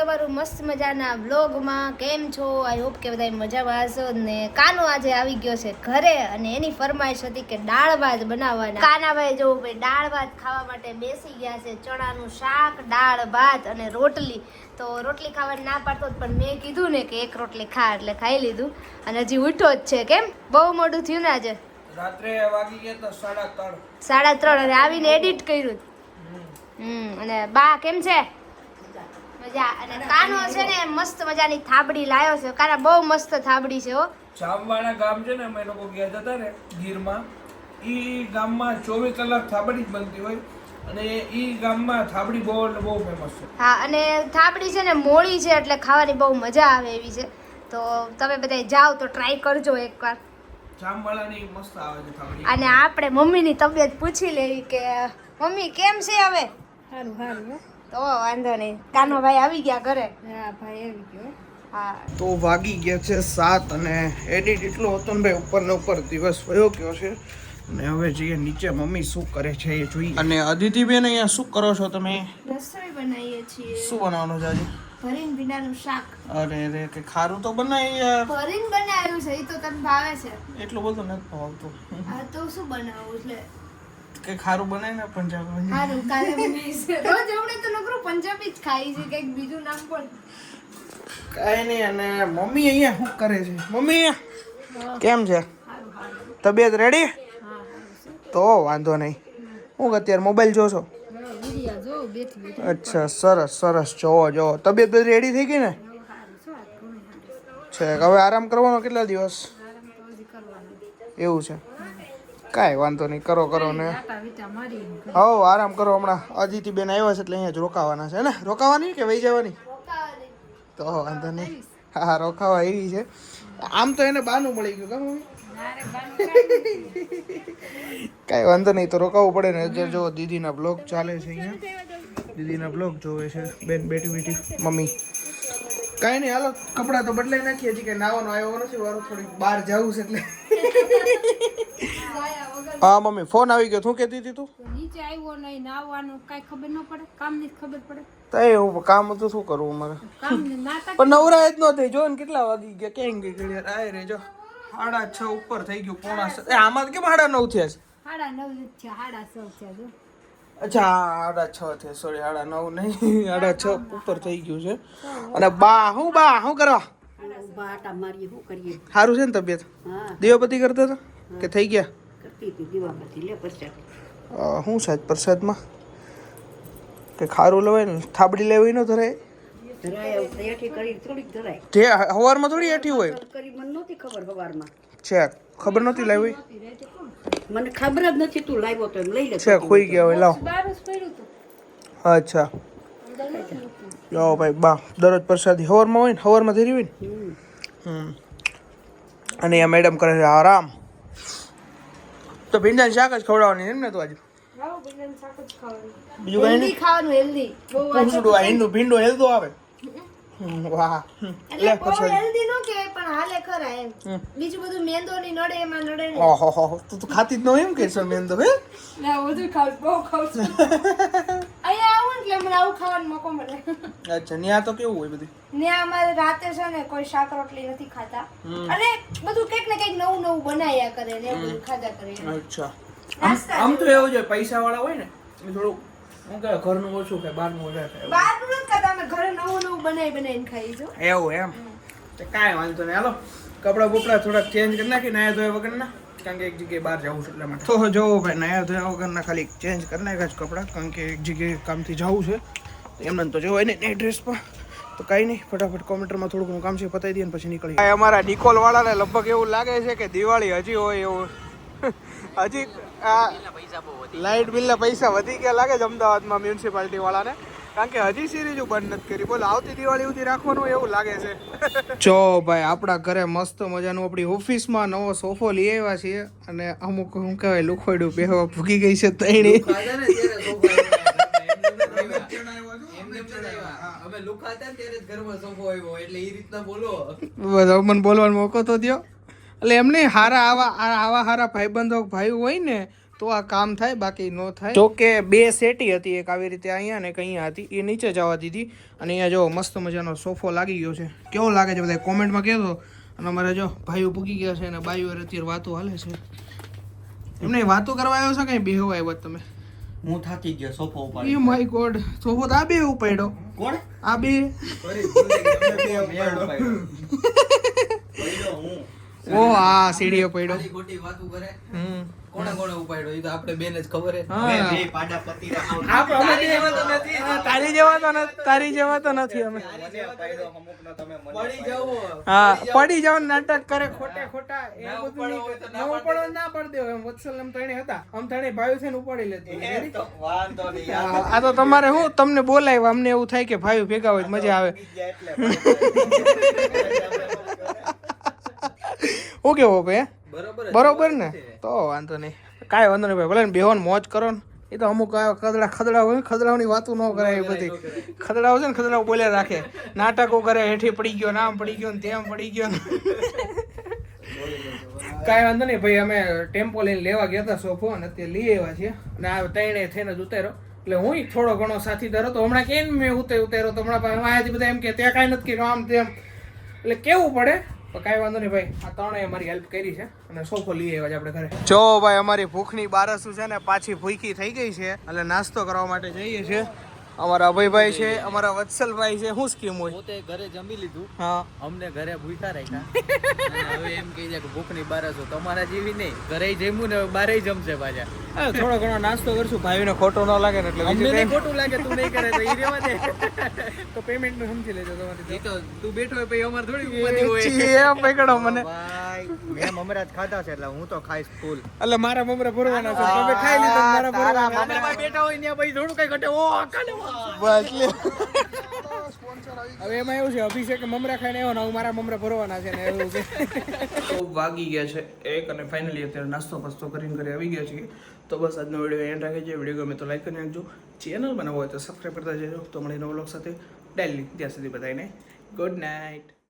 તમારું મસ્ત મજાના વ્લોગમાં. કેમ છો? આઈ હોપ કે બધા મજામાં હશો ને. કાનો આજે આવી ગયો છે ઘરે અને એની ફરમાઈશ હતી કે દાળ ભાત બનાવવાના. કાનાભાઈ જો ભાઈ દાળ ભાત ખાવા માટે બેસી ગયા છે. ચણાનું શાક, દાળ ભાત અને રોટલી. તો રોટલી ખાવાની ના પાડતો પણ મેં કીધું ને કે એક રોટલી ખા એટલે ખાઈ લીધું અને હજી ઉઠ્યો જ છે. કેમ બહુ મોડું થયું ને આજે? રાત્રે વાગી ગયા તો 3:30. 3:30 અને આવીને એડિટ કર્યું. અને બા કેમ છે? મજા. અને કાનો છે ને મસ્ત મજાની થાબડી લાવ્યો છે. કાના બહુ મસ્ત થાબડી છે હો. જામવાળા ગામ છે ને, અમે લોકો ગયા હતા ને ગીરમાં. ઈ ગામમાં 24 કલાક થાબડી જ બનતી હોય અને ઈ ગામમાં થાબડી બહુ ફેમસ છે. હા, અને થાબડી છે ને મોળી છે એટલે ખાવાની બહુ મજા આવે એવી છે. તો તમે બધા જાઓ તો ટ્રાય કરજો એકવાર. જામવાળાની મસ્ત આવે છે થાબડી. અને આપણે મમ્મીની તબિયત પૂછી લેવી કે મમ્મી કેમ છે હવે? સારું સારું. તો વાંધો નહીં. કાનો ભાઈ આવી ગયા ઘરે. હા ભાઈ આવી ગયો. હા, તો વાગી ગયા છે 7 અને એડિટ એટલો હતો ને ભાઈ, ઉપર ને ઉપર દિવસ વયો ગયો છે. અને હવે જઈએ નીચે, મમ્મી શું કરે છે એ જોઈએ. અને અદિતિબેન અહીંયા શું કરો છો તમે? રસોઈ બનાવીએ છીએ. શું બનાવવાનું છે આજે? ભરીને ભીંડાનું શાક. અરે રે, કે ખારું તો બનાવી યાર. ભરીને બનાવ્યું છે. એ તો તને ભાવે છે. એટલું બધું નથી ભાવતું. હા, તો શું બનાવું એટલે કે ખારું બનાય ને પંજાબી. સારું કાલે બનાવીશ. રોજ હમણે તો નકરું પંજાબી જ ખાઈ છે. કંઈક બીજું નામ પણ કાંઈ નહીં. અને મમ્મી અહીંયા શું કરે છે? મમ્મી કેમ છે? તબિયત રેડી? તો વાંધો નહીં. હું અત્યારે મોબાઈલ જોશો? વિડિયા જો બેઠી બેઠી. અચ્છા, સરસ સરસ. જોવો તબિયત બધી રેડી થઈ ગઈ ને? છે હવે આરામ કરવાનો કેટલા દિવસ? એવું છે? કાંઈ વાંધો નહીં, કરો ને. હો, આરામ કરો. હમણાં અદિતિબેન આવ્યા છે એટલે અહીંયા જ રોકાવાના છે ને? રોકાવાની કે વહી જવાની? તો વાંધો નહીં. હા, રોકાવા એવી છે. આમ તો એને બાનું મળી ગયું કામ. કાંઈ વાંધો નહીં, તો રોકાવું પડે ને. અત્યારે જો દીદીના બ્લોગ ચાલે છે અહીંયા. દીદીના બ્લોગ જોવે છે બેન બેઠી મમ્મી. કાંઈ નહીં, હાલો કપડાં તો બદલાઈ નાખીએ. હજી કંઈ નાવાનો આવ્યો નથી વારો, થોડીક બહાર જવું છે એટલે. હા મમ્મી, ફોન આવી ગયો. શું કહેતી હતી તું? નીચે આવ્યો નહીં, નાવાનું કાંઈ ખબર ન પડે, કામની ખબર પડે. તો એવું કામ હતું, શું કરવું મારે? કામને નાટક પણ નવરાય જ ન થઈ. જો ને કેટલા વાગી ગયા, ક્યાં ગઈ ઘડી? આય રે જો 6:30 ઉપર થઈ ગયું, 6:45. આમાં કેમ 9:30 થયા છે? 9:30 છે, 6:30 છે જો. અચ્છા, 6:30 થયા. સોરી, 9:30 નહીં, 6:30 ઉપર થઈ ગયું છે. અને બા શું કરવા? બાટા મારી શું કરીએ? સારું છે ને તબિયત? હા, દીવાબત્તી કરતા હતા કે થઈ ગયા? કરતી હતી દીવાબત્તી. લે પ્રસાદ. શું છે પ્રસાદમાં? કે ખારું લેવાય ને, થાબડી લેવાય ન ધરાય? ધરાય એઠી કરી થોડીક ધરાય. જે હવારમાં થોડી એઠી હોય કરી મને નહોતી ખબર સવારમાં. છે, ખબર નહોતી લાવી. મને ખબર જ નથી તું લાવ્યો તો એમ લઈ લે. છે ખોઈ ગયા હોય, લાવ. બારસ પડ્યું તું. અચ્છા, લો ભાઈ. બા દરરોજ પ્રસાદી હવારમાં હોય ને, હવારમાં ધરી હોય ને. અને આ મેડમ કરે છે આરામ. તો ભીંડાનું શાક જ ખવડાવવાની એમ ને? તો આજે બીજું કઈ નહીં ખાવાનું હેલ્ધી. પૂછડું આ હિન્દુ ભીંડો હેલ્દો આવે. વાહ, લે પ્રસાદી. હેલ્ધી નો કે પણ હાલે ખરા એમ. બીજું બધું મેંદો ની નડે એમાં નડે ને. ઓહો, તું તો ખાતી જ ન હોય એમ કે છો મેં તો? હે ના, બધું ખાવ બહુ ખાવ છું. અહીંયા આવું ને એટલે મને આવું ખાવાનો મોકો મળે. અચ્છા, ન્યા તો કેવું હોય બધું? ને અમારે રાતે છે ને કોઈ શાક રોટલી નથી ખાતા અને બધું કંઈક ને કંઈક નવું બનાવ્યા કરે ને એવું બધું ખાધા કરે. અચ્છા, આમ તો એવું છે પૈસા વાળા હોય ને એ થોડું શું કહેવાય, ઘરનું ઓછું ખાય, બહારનું વધારે ખાય. બહારનું નથી ખાતા, અમે ઘરે નવું બનાવીને ખાઈ જો. એવું એમ? તો કાંઈ વાંધો નહીં. હાલો કપડાં બપડા થોડાક ચેન્જ કરી નાખી, નાયા ધોયા વગરના. કારણ કે એક જગ્યાએ બહાર જવું છે એટલા માટે. તો જોવો ભાઈ, નાયા ધોયા વગરના ખાલી ચેન્જ કરી નાખ્યા છે કપડાં, કારણ કે એક જગ્યાએ કામથી જવું છે. એમને તો જોવાય નહીં એ ડ્રેસમાં. તો કાંઈ નહીં, ફટાફટ કોમ્પ્યુટરમાં થોડું ઘણું કામ છે પતાવી દઈએ ને પછી નીકળી. અમારા નિકોલ વાળાને લગભગ એવું લાગે છે કે દિવાળી હજી હોય એવું. હજી આ લાઇટ બિલના પૈસા વધી ગયા લાગે છે અમદાવાદમાં મ્યુનિસિપાલિટી વાળાને, કારણ કે હજી સિરીઝ બંધ નથી કરી. બોલો આવતી દિવાળી સુધી રાખવાનું એવું લાગે છે. જો ભાઈ, આપણા ઘરે મસ્ત મજાનું આપણી ઓફિસમાં નવો સોફો લઈ આવ્યા છીએ અને અમુક શું કહેવાય લુખોડું પહેવા ભૂગી ગઈ છે તૈણી. મને બોલવાનો મોકો તો દો. એટલે એમને હારા આવા હારા ભાઈબંધો ભાઈ હોય ને તો આ કામ થાય, બાકી ન થાય. જો કે 2 સેટી હતી, એક આવી રીતે અહીંયા ને એક અહીંયા હતી, એ નીચે જવા દીધી. અને અહીંયા જો મસ્ત મજાનો સોફો લાગી ગયો છે. કેવો લાગે છે બધા કોમેન્ટમાં કહેજો. અને અમારે જો ભાઈઓ પૂકી ગયા છે અને બાઈઓ અત્યારે વાતો હાલે છે. એમને વાતો કરવા આવ્યો છે કઈ બેહવા આવ્યા તમે? હું થાકી ગયો સોફો ઉપર. એ માય ગોડ, સોફો તો આ બે ઉપાડ્યો. કોણ? આ બે. ઓ આ સીડીઓ પડ્યો. ખોટી વાતો કરે. કોણે ઉપાડ્યો એ તો આપણે બેને જ ખબર હા. બે પાડા પતિરા તારી જેવા તો નથી, તારી જેવા તો નથી અમે. પડી જાવ. હા પડી જાવ નાટક કરે ખોટા ખોટા એ બધું ના ઉપાડો ના પડ દેવો એમ. વત્સલ એમ તણે હતા, આમ તણે ભાઈ છે ને ઉપાડી લેતી. વાંધો નહીં. આ તો તમારે હું તમને બોલાવ્યા, અમને એવું થાય કે ભાઈ ભેગા હોય તો મજા આવે. ઓકે ઓકે બરોબર ને, તો વાંધો નહીં, કાંઈ વાંધો નહીં ભાઈ. ભલે ને બેહોન મોજ કરો ને. એ તો અમુક ખદડા હોય, ખદડાઓની વાતો ન કરાય. એ બધી ખદડાઓ છે ને, ખદડાઓ બોલ્યા રાખે, નાટકો કરે, હેઠી પડી ગયો, નામ પડી ગયો ને તેમ પડી ગયો ને. કાંઈ વાંધો નહીં ભાઈ, અમે ટેમ્પો લઈને લેવા ગયા હતા સોફો, અને અત્યારે લઈ આવ્યા છીએ. અને આ ત્રણે થઈને જ ઉતાર્યો, એટલે હું થોડો ઘણો સાથીદાર હતો. હમણાં કેમ મેં ઉતાર્યો તો હમણાં અહીંયાથી બધા એમ કે ત્યાં કાંઈ નથી કર્યું, આમ તેમ, એટલે કેવું પડે. તો કાંઈ વાંધો નહીં ભાઈ, આ ત્રણેય અમારી હેલ્પ કરી છે અને સોફો લઈ આવ્યા છે આપણે ઘરે. જો ભાઈ અમારી ભૂખની બારસું છે ને પાછી ભૂખી થઈ ગઈ છે, એટલે નાસ્તો કરવા માટે જઈએ છીએ. અમારા અભયભાઈ છે, અમારા વત્સલભાઈ છે. શું સ્કીમ હોય? પોતે ઘરે જમી લીધું, હા, અમને ઘરે ભૂખ્યા રાખ્યા. હવે એમ કહી દે કે ભૂખની બારસો તમારા જેવી નહીં, ઘરે જમ્યું ને બારે જમશે પાછા. થોડો ઘણો નાસ્તો કરશું, ભાઈને ખોટું ન લાગે ને, એટલે અમને નહીં ખોટું લાગે, તું નહીં કરે તો ઈ રહેવા દે. તો પેમેન્ટ નું સમજી લેજો તમારી. ઈ તો તું બેઠો હોય પછી અમારે થોડી ઉપાધિ હોય. એ પકડો મને. ભાઈ મેં મમરા જ ખાધા છે એટલે હું તો ખાઈશ ફૂલ. એટલે મારા મમરા ભરવાના છે, તમે ખાઈ લીધા, મારા ભરવાના. અમે ભાઈ બેઠા હોય ત્યાં પછી થોડું કઈ ઘટે. ઓ કાલે બસ લે. હવે એમાં એવું છે, અભિષેક મમરા ખાઈને આવ્યો ને, હું મારા મમરા ભરવાના છે ને એવું છે. તો વાગી ગયા છે 1 અને ફાઇનલી અત્યારે નાસ્તો પસ્તો કરીને ઘરે આવી ગયા છીએ. તો બસ આજનો વિડીયો એન્ડ રાખે છે. વિડીયો ગમે તો લાઈક કરી નાખજો, ચેનલ બનાવો હોય તો સબસ્ક્રાઈબ કરતા જજો. તો મળીને નવા વ્લોગ સાથે ડેલી. ત્યાં સુધી બધાને ગુડ નાઇટ.